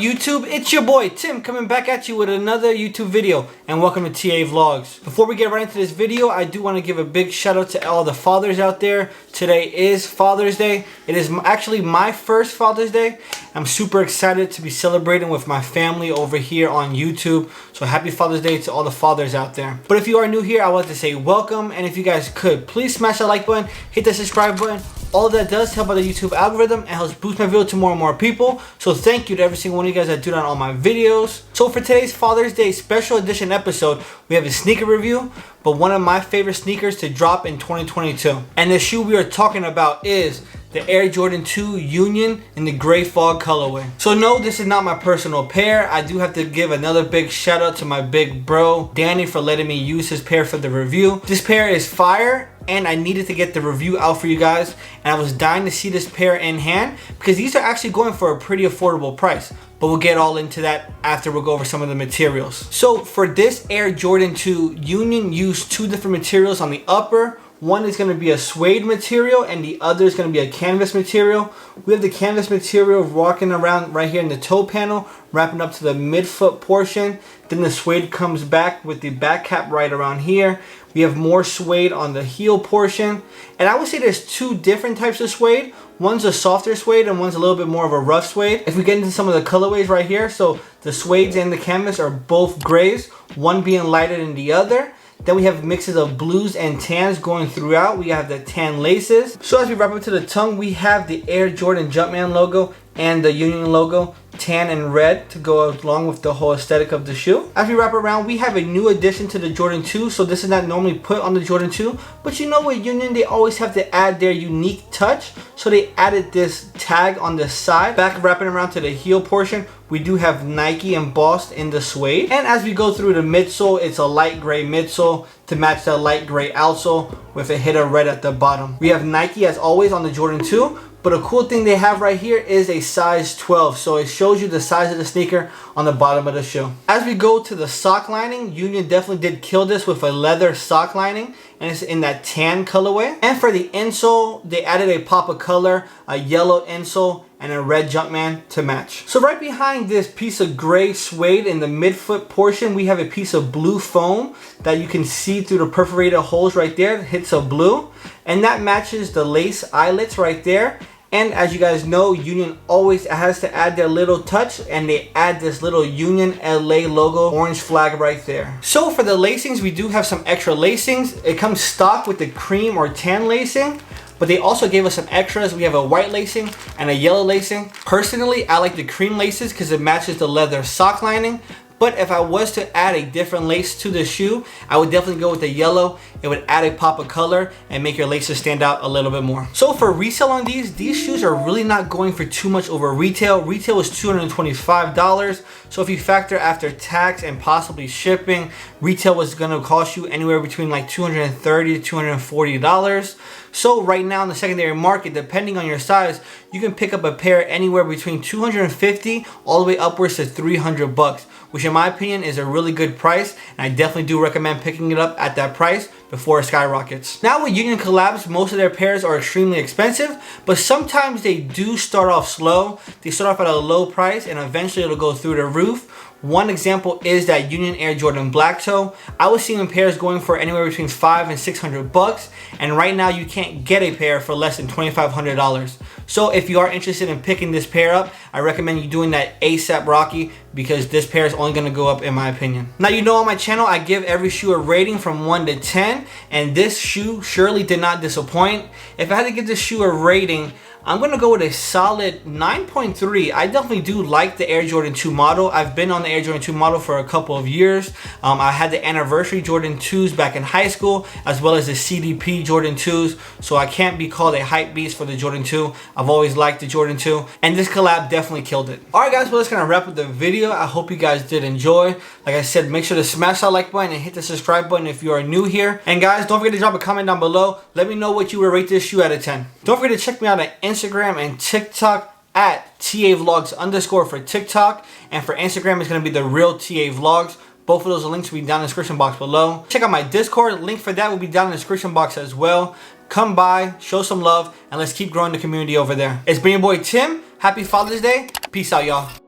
YouTube? It's your boy Tim coming back at you with another YouTube video, and welcome to TA Vlogs. Before we get right into this video, I do want to give a big shout out to all the fathers out there. Today is Father's Day. It is actually my first Father's Day. I'm super excited to be celebrating with my family over here on YouTube. So happy Father's Day to all the fathers out there. But if you are new here, I want to say welcome, and if you guys could, please smash that like button, hit the subscribe button. All of that does help out the YouTube algorithm and helps boost my video to more and more people. So thank you to every single one of you guys that do that on all my videos. So for today's Father's Day special edition episode, we have a sneaker review, but one of my favorite sneakers to drop in 2022. And the shoe we are talking about is the Air Jordan 2 Union in the gray fog colorway. So no, this is not my personal pair. I do have to give another big shout out to my big bro Danny for letting me use his pair for the review. This pair is fire, and I needed to get the review out for you guys, and I was dying to see this pair in hand because these are actually going for a pretty affordable price. But we'll get all into that after we'll go over some of the materials. So for this Air Jordan 2 Union, used two different materials on the upper. One is going to be a suede material and the other is going to be a canvas material. We have the canvas material walking around right here in the toe panel, wrapping up to the midfoot portion. Then the suede comes back with the back cap right around here. We have more suede on the heel portion. And I would say there's two different types of suede. One's a softer suede and one's a little bit more of a rough suede. If we get into some of the colorways right here, so the suedes and the canvas are both grays, one being lighter than the other. Then we have mixes of blues and tans going throughout. We have the tan laces. So as we wrap up to the tongue, we have the Air Jordan Jumpman logo and the Union logo, tan and red, to go along with the whole aesthetic of the shoe. As we wrap around, we have a new addition to the Jordan 2. So this is not normally put on the Jordan 2, but you know with Union, they always have to add their unique touch. So they added this tag on the side. Back wrapping around to the heel portion, we do have Nike embossed in the suede. And as we go through the midsole, it's a light gray midsole to match the light gray outsole with a hit of red at the bottom. We have Nike as always on the Jordan 2. But a cool thing they have right here is a size 12. So it shows you the size of the sneaker on the bottom of the shoe. As we go to the sock lining, Union definitely did kill this with a leather sock lining. And it's in that tan colorway. And for the insole, they added a pop of color, a yellow insole, and a red Jumpman to match. So right behind this piece of gray suede in the midfoot portion, we have a piece of blue foam that you can see through the perforated holes right there, hits of blue. And that matches the lace eyelets right there. And as you guys know, Union always has to add their little touch, and they add this little Union LA logo orange flag right there. So for the lacings, we do have some extra lacings. It comes stock with the cream or tan lacing, but they also gave us some extras. We have a white lacing and a yellow lacing. Personally, I like the cream laces because it matches the leather sock lining. But if I was to add a different lace to the shoe, I would definitely go with the yellow. It would add a pop of color and make your laces stand out a little bit more. So for resale on these shoes are really not going for too much over retail. Retail is $225. So if you factor after tax and possibly shipping, retail was gonna cost you anywhere between like $230 to $240. So right now in the secondary market, depending on your size, you can pick up a pair anywhere between $250 all the way upwards to $300, which in my opinion is a really good price, and I definitely do recommend picking it up at that price before it skyrockets. Now with Union collabs, most of their pairs are extremely expensive, but sometimes they do start off slow. They start off at a low price and eventually it'll go through the roof. One example is that Union Air Jordan Black Toe. I was seeing pairs going for anywhere between $500 and $600, and right now you can't get a pair for less than $2,500. So if you are interested in picking this pair up, I recommend you doing that ASAP Rocky, because this pair is only going to go up in my opinion. Now you know on my channel I give every shoe a rating from 1 to 10, and this shoe surely did not disappoint. If I had to give this shoe a rating, I'm going to go with a solid 9.3. I definitely do like the Air Jordan 2 model. I've been on the Air Jordan 2 model for a couple of years. I had the anniversary Jordan 2s back in high school, as well as the CDP Jordan 2s. So I can't be called a hype beast for the Jordan 2. I've always liked the Jordan 2. And this collab definitely killed it. Alright guys, well that's going to wrap up the video. I hope you guys did enjoy. Like I said, make sure to smash that like button and hit the subscribe button if you are new here. And guys, don't forget to drop a comment down below. Let me know what you would rate this shoe out of 10. Don't forget to check me out on Instagram and TikTok at TA Vlogs_ for TikTok, and for Instagram it's going to be the real TA Vlogs. Both of those links will be down in the description box below. Check out my Discord, link for that will be down in the description box as well. Come by, show some love, and let's keep growing the community over there. It's been your boy Tim. Happy Father's Day. Peace out, y'all.